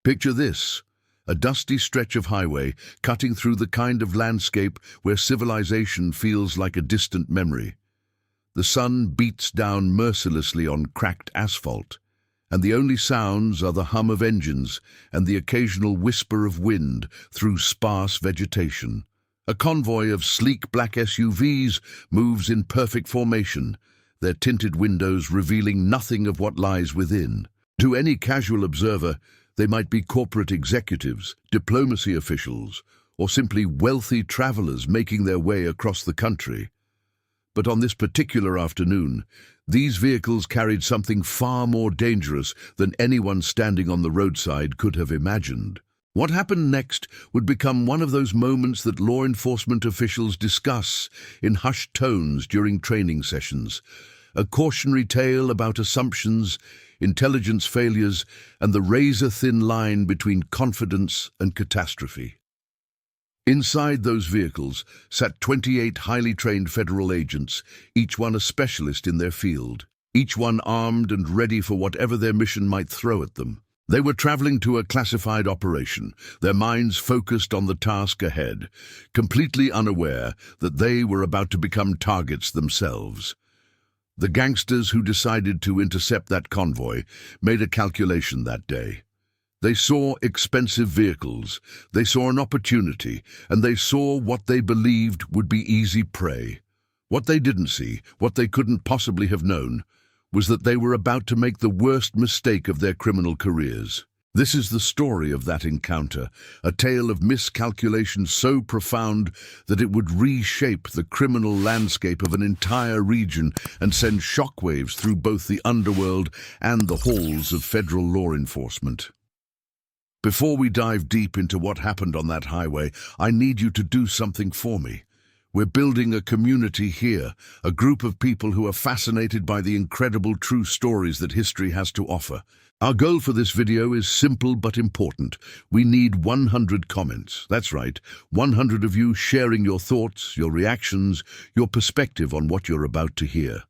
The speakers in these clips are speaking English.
Picture this, a dusty stretch of highway cutting through the kind of landscape where civilization feels like a distant memory. The sun beats down mercilessly on cracked asphalt, and the only sounds are the hum of engines and the occasional whisper of wind through sparse vegetation. A convoy of sleek black SUVs moves in perfect formation, their tinted windows revealing nothing of what lies within. To any casual observer, they might be corporate executives, diplomacy officials, or simply wealthy travelers making their way across the country. But on this particular afternoon, these vehicles carried something far more dangerous than anyone standing on the roadside could have imagined. What happened next would become one of those moments that law enforcement officials discuss in hushed tones during training sessions, a cautionary tale about assumptions, intelligence failures, and the razor-thin line between confidence and catastrophe. Inside those vehicles sat 28 highly trained federal agents, each one a specialist in their field, each one armed and ready for whatever their mission might throw at them. They were traveling to a classified operation, their minds focused on the task ahead, completely unaware that they were about to become targets themselves. The gangsters who decided to intercept that convoy made a calculation that day. They saw expensive vehicles, they saw an opportunity, and they saw what they believed would be easy prey. What they didn't see, what they couldn't possibly have known, was that they were about to make the worst mistake of their criminal careers. This is the story of that encounter, a tale of miscalculation so profound that it would reshape the criminal landscape of an entire region and send shockwaves through both the underworld and the halls of federal law enforcement. Before we dive deep into what happened on that highway, I need you to do something for me. We're building a community here, a group of people who are fascinated by the incredible true stories that history has to offer. Our goal for this video is simple but important. We need 100 comments. That's right, 100 of you sharing your thoughts, your reactions, your perspective on what you're about to hear.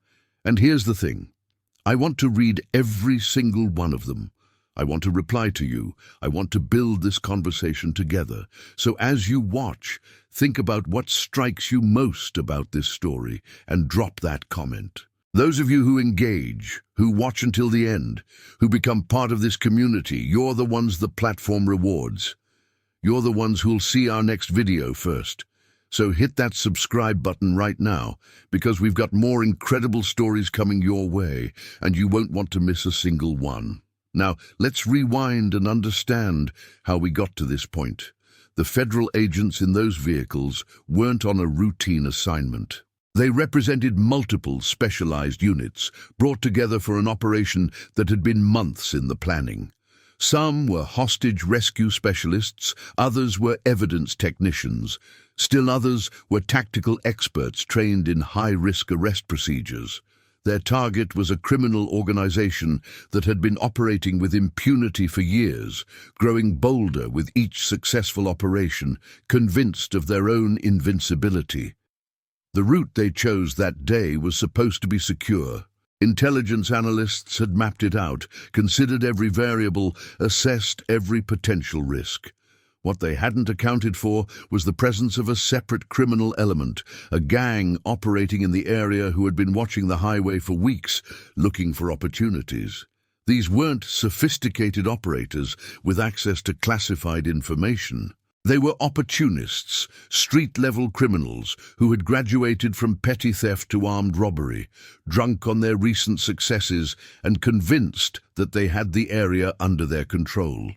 And here's the thing. I want to read every single one of them. I want to reply to you. I want to build this conversation together. So as you watch, think about what strikes you most about this story and drop that comment. Those of you who engage, who watch until the end, who become part of this community, you're the ones the platform rewards. You're the ones who'll see our next video first. So hit that subscribe button right now, because we've got more incredible stories coming your way, and you won't want to miss a single one. Now, let's rewind and understand how we got to this point. The federal agents in those vehicles weren't on a routine assignment. They represented multiple specialized units, brought together for an operation that had been months in the planning. Some were hostage rescue specialists, others were evidence technicians. Still others were tactical experts trained in high-risk arrest procedures. Their target was a criminal organization that had been operating with impunity for years, growing bolder with each successful operation, convinced of their own invincibility. The route they chose that day was supposed to be secure. Intelligence analysts had mapped it out, considered every variable, assessed every potential risk. What they hadn't accounted for was the presence of a separate criminal element, a gang operating in the area who had been watching the highway for weeks, looking for opportunities. These weren't sophisticated operators with access to classified information. They were opportunists, street-level criminals who had graduated from petty theft to armed robbery, drunk on their recent successes and convinced that they had the area under their control.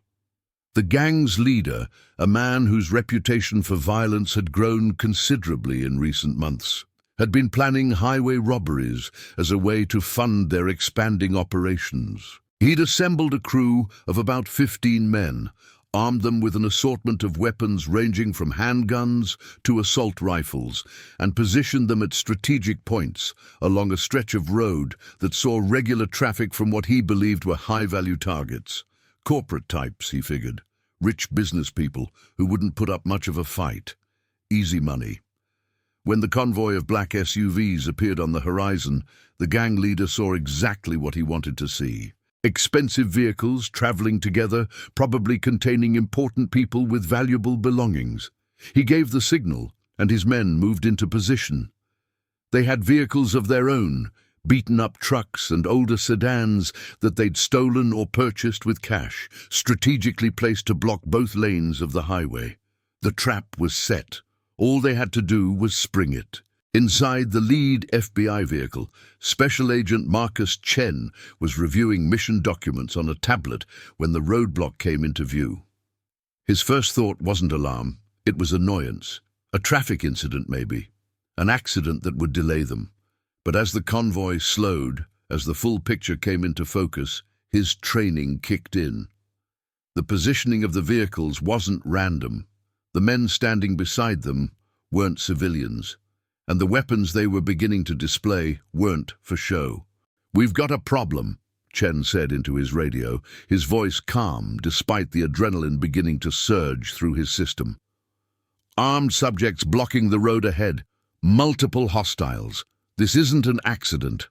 The gang's leader, a man whose reputation for violence had grown considerably in recent months, had been planning highway robberies as a way to fund their expanding operations. He'd assembled a crew of about 15 men, armed them with an assortment of weapons ranging from handguns to assault rifles, and positioned them at strategic points along a stretch of road that saw regular traffic from what he believed were high-value targets. Corporate types, he figured. Rich business people who wouldn't put up much of a fight. Easy money. When the convoy of black SUVs appeared on the horizon, the gang leader saw exactly what he wanted to see. Expensive vehicles traveling together, probably containing important people with valuable belongings. He gave the signal, and his men moved into position. They had vehicles of their own, beaten-up trucks and older sedans that they'd stolen or purchased with cash, strategically placed to block both lanes of the highway. The trap was set. All they had to do was spring it. Inside the lead FBI vehicle, Special Agent Marcus Chen was reviewing mission documents on a tablet when the roadblock came into view. His first thought wasn't alarm, it was annoyance. A traffic incident, maybe. An accident that would delay them. But as the convoy slowed, as the full picture came into focus, his training kicked in. The positioning of the vehicles wasn't random. The men standing beside them weren't civilians, and the weapons they were beginning to display weren't for show. "We've got a problem," Chen said into his radio, his voice calm despite the adrenaline beginning to surge through his system. "Armed subjects blocking the road ahead. Multiple hostiles. This isn't an accident."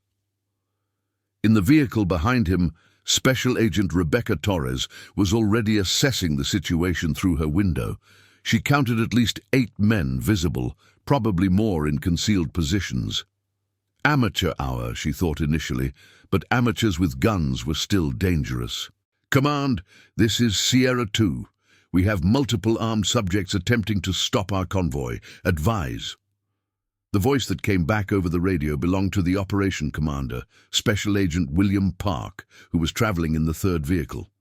In the vehicle behind him, Special Agent Rebecca Torres was already assessing the situation through her window. She counted at least 8 men visible, probably more in concealed positions. Amateur hour, she thought initially, but amateurs with guns were still dangerous. "Command, this is Sierra 2. We have multiple armed subjects attempting to stop our convoy. Advise." The voice that came back over the radio belonged to the operation commander, Special Agent William Park, who was traveling in the 3rd vehicle.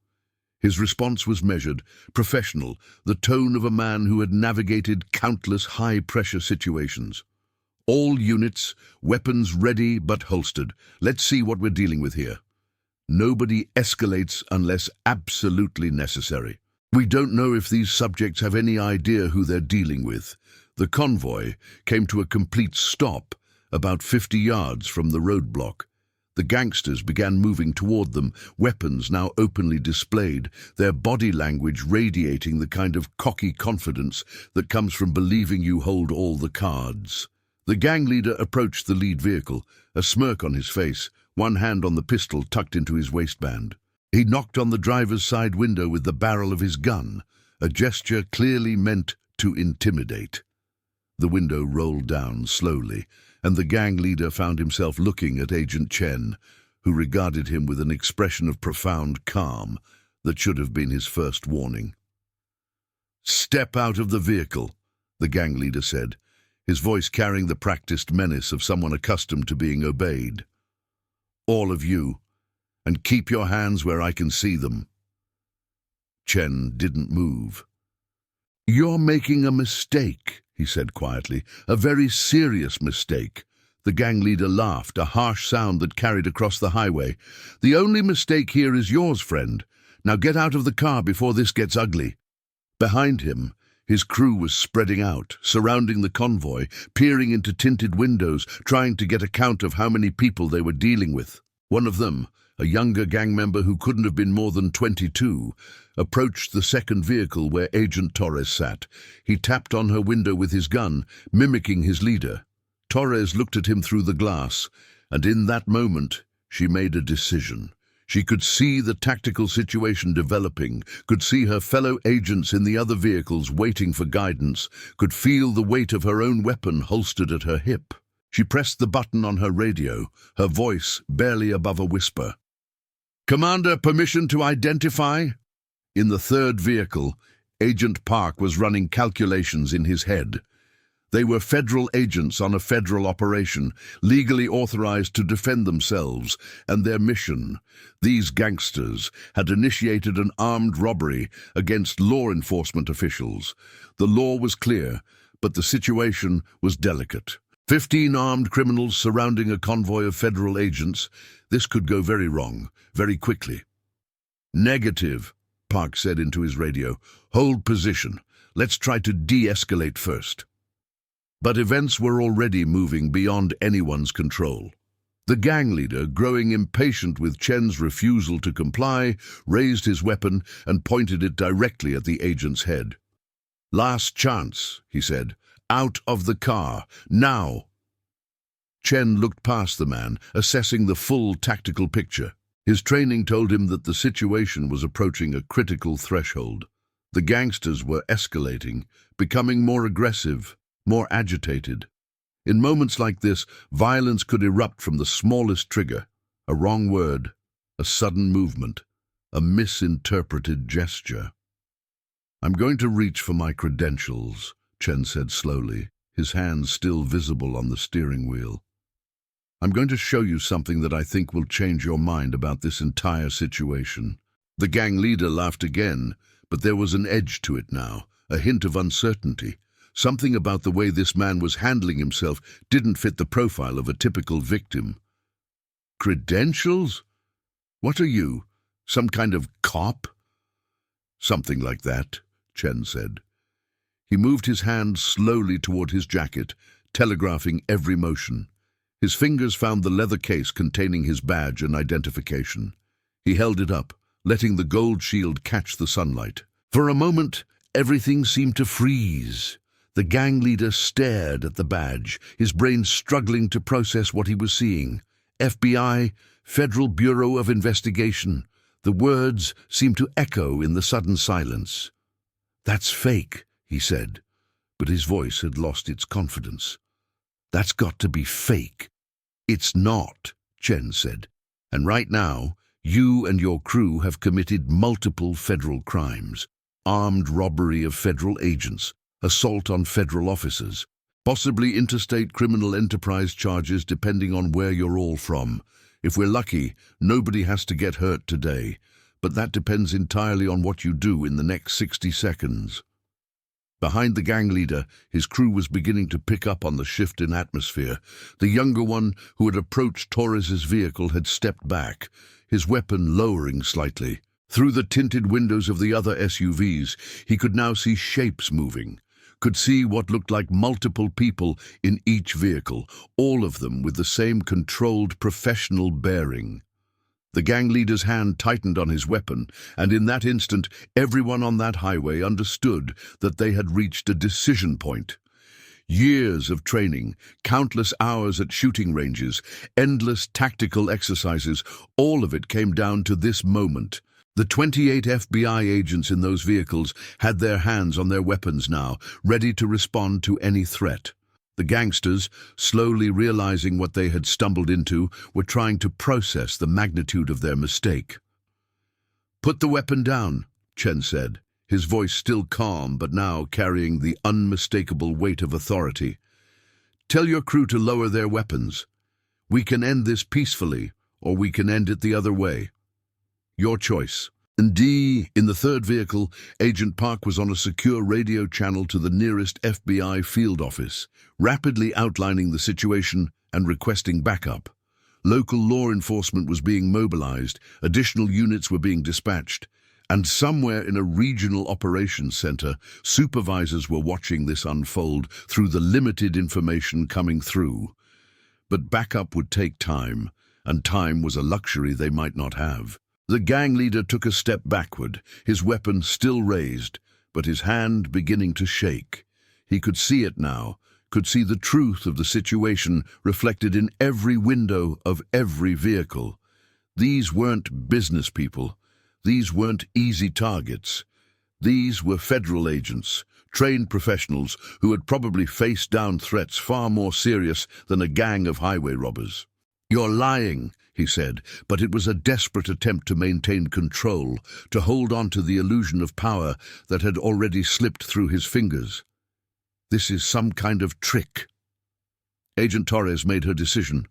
His response was measured, professional, the tone of a man who had navigated countless high-pressure situations. "All units, weapons ready but holstered. Let's see what we're dealing with here. Nobody escalates unless absolutely necessary. We don't know if these subjects have any idea who they're dealing with." The convoy came to a complete stop about 50 yards from the roadblock. The gangsters began moving toward them, weapons now openly displayed, their body language radiating the kind of cocky confidence that comes from believing you hold all the cards. The gang leader approached the lead vehicle, a smirk on his face, one hand on the pistol tucked into his waistband. He knocked on the driver's side window with the barrel of his gun, a gesture clearly meant to intimidate. The window rolled down slowly, and the gang leader found himself looking at Agent Chen, who regarded him with an expression of profound calm that should have been his first warning. "Step out of the vehicle," the gang leader said, his voice carrying the practiced menace of someone accustomed to being obeyed. "All of you, and keep your hands where I can see them." Chen didn't move. "You're making a mistake," he said quietly, "a very serious mistake." The gang leader laughed, a harsh sound that carried across the highway. "The only mistake here is yours, friend. Now get out of the car before this gets ugly." Behind him, his crew was spreading out, surrounding the convoy, peering into tinted windows, trying to get a count of how many people they were dealing with. One of them, a younger gang member who couldn't have been more than 22, approached the second vehicle where Agent Torres sat. He tapped on her window with his gun, mimicking his leader. Torres looked at him through the glass, and in that moment, she made a decision. She could see the tactical situation developing, could see her fellow agents in the other vehicles waiting for guidance, could feel the weight of her own weapon holstered at her hip. She pressed the button on her radio, her voice barely above a whisper. "Commander, permission to identify?" In the 3rd vehicle, Agent Park was running calculations in his head. They were federal agents on a federal operation, legally authorized to defend themselves, and their mission. These gangsters had initiated an armed robbery against law enforcement officials. The law was clear, but the situation was delicate. 15 armed criminals surrounding a convoy of federal agents. This could go very wrong, very quickly. "Negative," Park said into his radio. "Hold position. Let's try to de-escalate first." But events were already moving beyond anyone's control. The gang leader, growing impatient with Chen's refusal to comply, raised his weapon and pointed it directly at the agent's head. "Last chance," he said. "Out of the car, now!" Chen looked past the man, assessing the full tactical picture. His training told him that the situation was approaching a critical threshold. The gangsters were escalating, becoming more aggressive, more agitated. In moments like this, violence could erupt from the smallest trigger, a wrong word, a sudden movement, a misinterpreted gesture. "I'm going to reach for my credentials," Chen said slowly, his hands still visible on the steering wheel. "I'm going to show you something that I think will change your mind about this entire situation." The gang leader laughed again, but there was an edge to it now, a hint of uncertainty. Something about the way this man was handling himself didn't fit the profile of a typical victim. "Credentials? What are you, some kind of cop?" "Something like that," Chen said. He moved his hand slowly toward his jacket, telegraphing every motion. His fingers found the leather case containing his badge and identification. He held it up, letting the gold shield catch the sunlight. For a moment, everything seemed to freeze. The gang leader stared at the badge, his brain struggling to process what he was seeing. FBI, Federal Bureau of Investigation. The words seemed to echo in the sudden silence. "That's fake," he said, but his voice had lost its confidence. "That's got to be fake." "It's not," Chen said. "And right now, you and your crew have committed multiple federal crimes. Armed robbery of federal agents, assault on federal officers, possibly interstate criminal enterprise charges depending on where you're all from. If we're lucky, nobody has to get hurt today, but that depends entirely on what you do in the next 60 seconds. Behind the gang leader, his crew was beginning to pick up on the shift in atmosphere. The younger one, who had approached Torres's vehicle, had stepped back, his weapon lowering slightly. Through the tinted windows of the other SUVs, he could now see shapes moving, could see what looked like multiple people in each vehicle, all of them with the same controlled professional bearing. The gang leader's hand tightened on his weapon, and in that instant, everyone on that highway understood that they had reached a decision point. Years of training, countless hours at shooting ranges, endless tactical exercises, all of it came down to this moment. The 28 FBI agents in those vehicles had their hands on their weapons now, ready to respond to any threat. The gangsters, slowly realizing what they had stumbled into, were trying to process the magnitude of their mistake. "Put the weapon down," Chen said, his voice still calm but now carrying the unmistakable weight of authority. "Tell your crew to lower their weapons. We can end this peacefully, or we can end it the other way. Your choice." In the third vehicle, Agent Park was on a secure radio channel to the nearest FBI field office, rapidly outlining the situation and requesting backup. Local law enforcement was being mobilized, additional units were being dispatched, and somewhere in a regional operations center, supervisors were watching this unfold through the limited information coming through. But backup would take time, and time was a luxury they might not have. The gang leader took a step backward, his weapon still raised, but his hand beginning to shake. He could see it now, could see the truth of the situation reflected in every window of every vehicle. These weren't business people. These weren't easy targets. These were federal agents, trained professionals who had probably faced down threats far more serious than a gang of highway robbers. "You're lying," he said, but it was a desperate attempt to maintain control, to hold on to the illusion of power that had already slipped through his fingers. "This is some kind of trick." Agent Torres made her decision.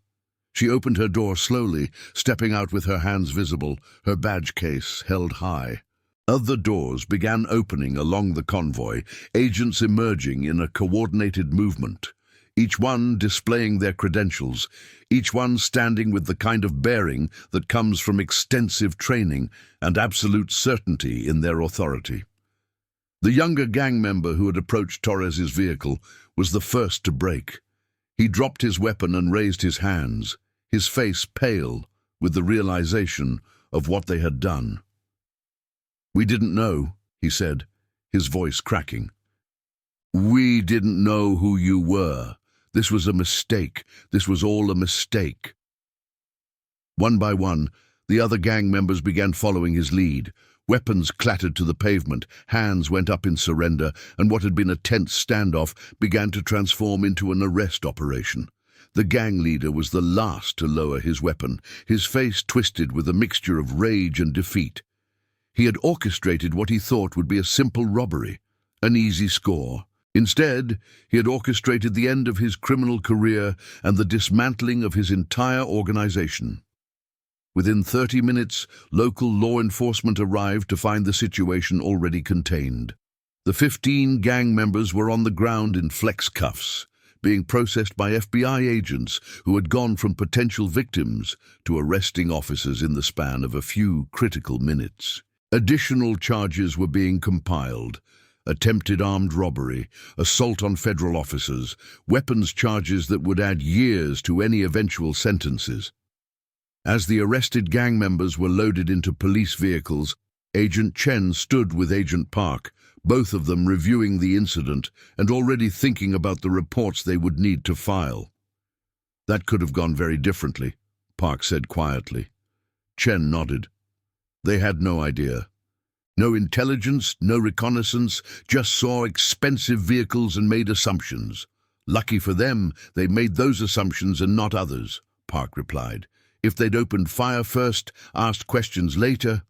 She opened her door slowly, stepping out with her hands visible, her badge case held high. Other doors began opening along the convoy, agents emerging in a coordinated movement, each one displaying their credentials, each one standing with the kind of bearing that comes from extensive training and absolute certainty in their authority. The younger gang member who had approached Torres's vehicle was the first to break. He dropped his weapon and raised his hands, his face pale with the realization of what they had done. "We didn't know," he said, his voice cracking. "We didn't know who you were. This was a mistake. This was all a mistake." One by one, The other gang members began following his lead. Weapons clattered to the pavement, hands went up in surrender, and what had been a tense standoff began to transform into an arrest operation. The gang leader was the last to lower his weapon, his face twisted with a mixture of rage and defeat. He had orchestrated what he thought would be a simple robbery, an easy score. Instead, he had orchestrated the end of his criminal career and the dismantling of his entire organization. Within 30 minutes, local law enforcement arrived to find the situation already contained. The 15 gang members were on the ground in flex cuffs, being processed by FBI agents who had gone from potential victims to arresting officers in the span of a few critical minutes. Additional charges were being compiled: attempted armed robbery, assault on federal officers, weapons charges that would add years to any eventual sentences. As the arrested gang members were loaded into police vehicles, Agent Chen stood with Agent Park, both of them reviewing the incident and already thinking about the reports they would need to file. "That could have gone very differently," Park said quietly. Chen nodded. They had no idea. No intelligence, no reconnaissance, just saw expensive vehicles and made assumptions. "Lucky for them, they made those assumptions and not others," Park replied. "If they'd opened fire first, asked questions later..."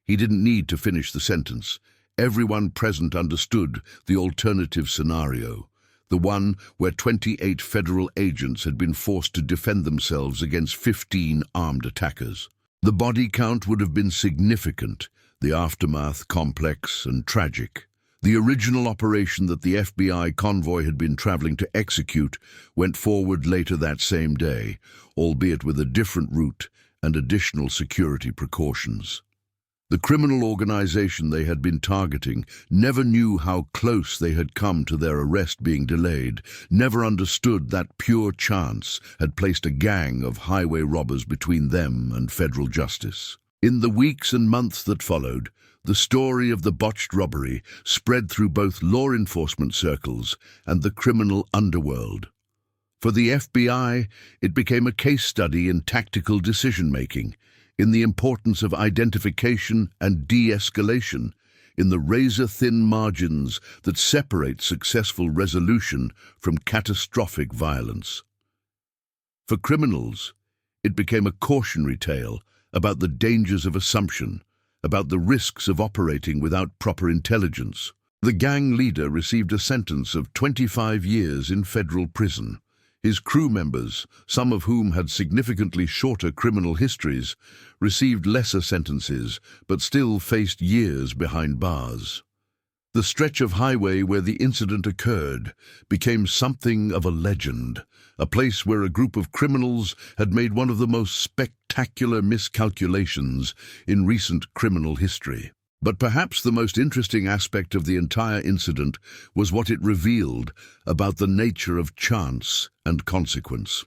He didn't need to finish the sentence. Everyone present understood the alternative scenario, the one where 28 federal agents had been forced to defend themselves against 15 armed attackers. The body count would have been significant, the aftermath complex and tragic. The original operation that the FBI convoy had been traveling to execute went forward later that same day, albeit with a different route and additional security precautions. The criminal organization they had been targeting never knew how close they had come to their arrest being delayed, never understood that pure chance had placed a gang of highway robbers between them and federal justice. In the weeks and months that followed, the story of the botched robbery spread through both law enforcement circles and the criminal underworld. For the FBI, it became a case study in tactical decision-making, in the importance of identification and de-escalation, in the razor-thin margins that separate successful resolution from catastrophic violence. For criminals, it became a cautionary tale about the dangers of assumption, about the risks of operating without proper intelligence. The gang leader received a sentence of 25 years in federal prison. His crew members, some of whom had significantly shorter criminal histories, received lesser sentences, but still faced years behind bars. The stretch of highway where the incident occurred became something of a legend, a place where a group of criminals had made one of the most spectacular miscalculations in recent criminal history. But perhaps the most interesting aspect of the entire incident was what it revealed about the nature of chance and consequence.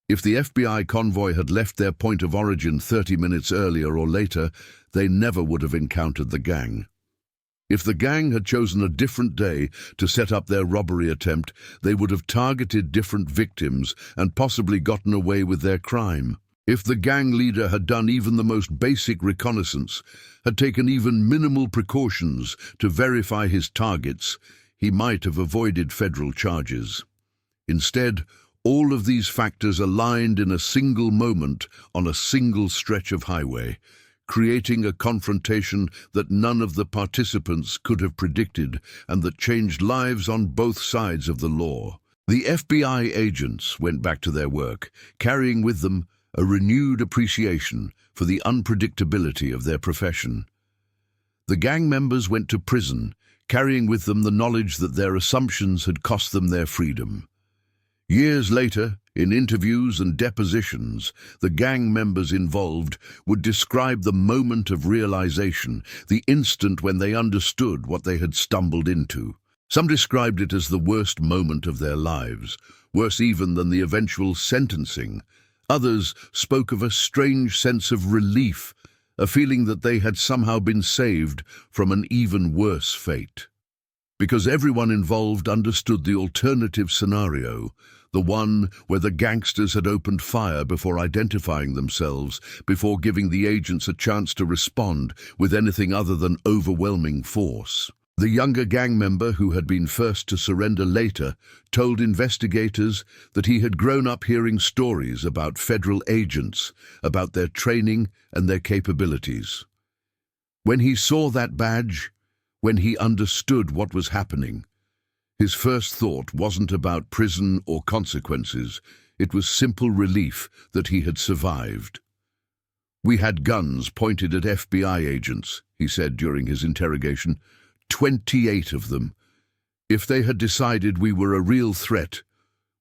If the FBI convoy had left their point of origin 30 minutes earlier or later, they never would have encountered the gang. If the gang had chosen a different day to set up their robbery attempt, they would have targeted different victims and possibly gotten away with their crime. If the gang leader had done even the most basic reconnaissance, had taken even minimal precautions to verify his targets, he might have avoided federal charges. Instead, all of these factors aligned in a single moment on a single stretch of highway, creating a confrontation that none of the participants could have predicted and that changed lives on both sides of the law. The FBI agents went back to their work, carrying with them a renewed appreciation for the unpredictability of their profession. The gang members went to prison, carrying with them the knowledge that their assumptions had cost them their freedom. Years later, in interviews and depositions, the gang members involved would describe the moment of realization, the instant when they understood what they had stumbled into. Some described it as the worst moment of their lives, worse even than the eventual sentencing. Others spoke of a strange sense of relief, a feeling that they had somehow been saved from an even worse fate. because everyone involved understood the alternative scenario, the one where the gangsters had opened fire before identifying themselves, before giving the agents a chance to respond with anything other than overwhelming force. The younger gang member, who had been first to surrender later, told investigators that he had grown up hearing stories about federal agents, about their training and their capabilities. When he saw that badge, when he understood what was happening, his first thought wasn't about prison or consequences. It was simple relief that he had survived. "We had guns pointed at FBI agents," he said during his interrogation. 28 of them. If they had decided we were a real threat,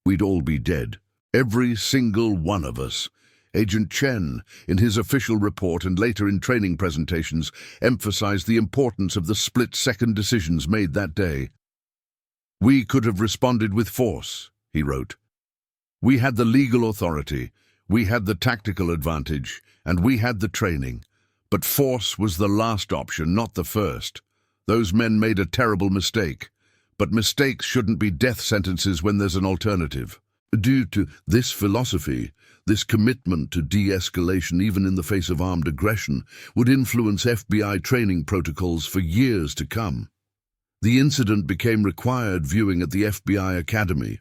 we'd all be dead. Every single one of us. Agent Chen, in his official report and later in training presentations, emphasized the importance of the split-second decisions made that day. "We could have responded with force," he wrote. "We had the legal authority, we had the tactical advantage, and we had the training. But force was the last option, not the first. Those men made a terrible mistake. But mistakes shouldn't be death sentences when there's an alternative." Due to this philosophy, this commitment to de-escalation even in the face of armed aggression would influence FBI training protocols for years to come. The incident became required viewing at the FBI Academy,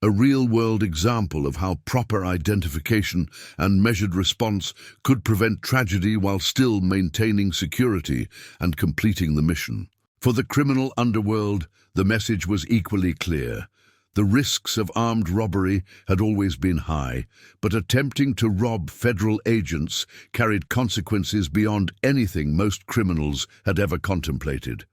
a real-world example of how proper identification and measured response could prevent tragedy while still maintaining security and completing the mission. For the criminal underworld, the message was equally clear. The risks of armed robbery had always been high, but attempting to rob federal agents carried consequences beyond anything most criminals had ever contemplated.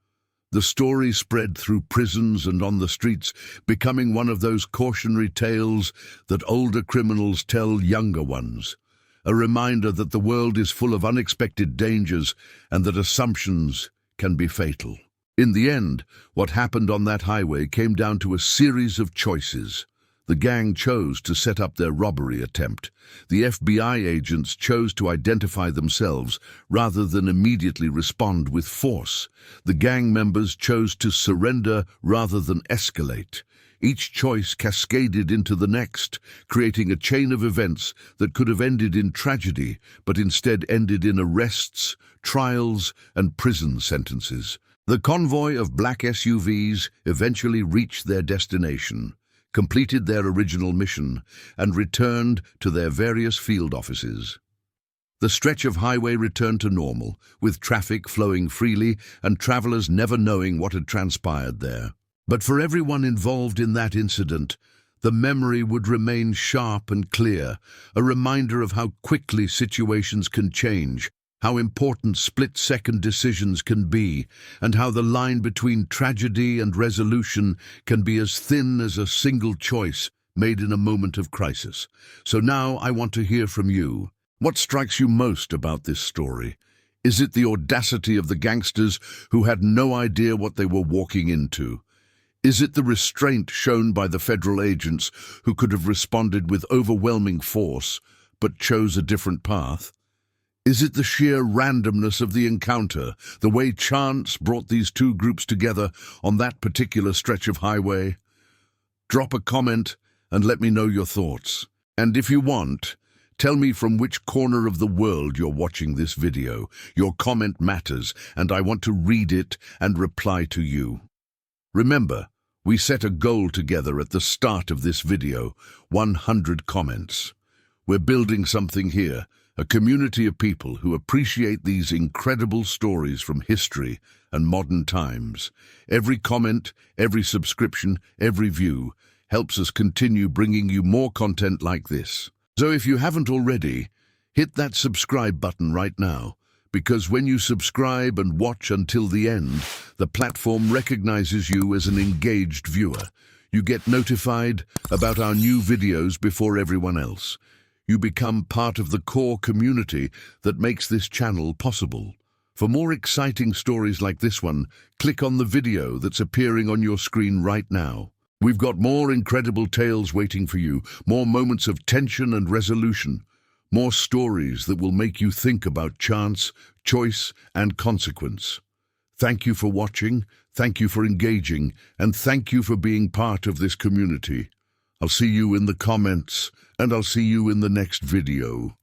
The story spread through prisons and on the streets, becoming one of those cautionary tales that older criminals tell younger ones. A reminder that the world is full of unexpected dangers and that assumptions can be fatal. In the end, what happened on that highway came down to a series of choices. The gang chose to set up their robbery attempt. The FBI agents chose to identify themselves rather than immediately respond with force. The gang members chose to surrender rather than escalate. Each choice cascaded into the next, creating a chain of events that could have ended in tragedy, but instead ended in arrests, trials, and prison sentences. The convoy of black SUVs eventually reached their destination, completed their original mission, and returned to their various field offices. The stretch of highway returned to normal, with traffic flowing freely and travelers never knowing what had transpired there. But for everyone involved in that incident, the memory would remain sharp and clear, a reminder of how quickly situations can change, how important split-second decisions can be, and how the line between tragedy and resolution can be as thin as a single choice made in a moment of crisis. So now I want to hear from you. What strikes you most about this story? Is it the audacity of the gangsters who had no idea what they were walking into? Is it the restraint shown by the federal agents who could have responded with overwhelming force but chose a different path? Is it the sheer randomness of the encounter, the way chance brought these two groups together on that particular stretch of highway? Drop a comment and let me know your thoughts. And if you want, tell me from which corner of the world you're watching this video. Your comment matters, and I want to read it and reply to you. Remember, we set a goal together at the start of this video, 100 comments. We're building something here, a community of people who appreciate these incredible stories from history and modern times. Every comment, every subscription, every view helps us continue bringing you more content like this. So if you haven't already, hit that subscribe button right now, because when you subscribe and watch until the end, the platform recognizes you as an engaged viewer. You get notified about our new videos before everyone else. You become part of the core community that makes this channel possible. For more exciting stories like this one, click on the video that's appearing on your screen right now. We've got more incredible tales waiting for you, more moments of tension and resolution, more stories that will make you think about chance, choice, and consequence. Thank you for watching. Thank you for engaging, and thank you for being part of this community. I'll see you in the comments, and I'll see you in the next video.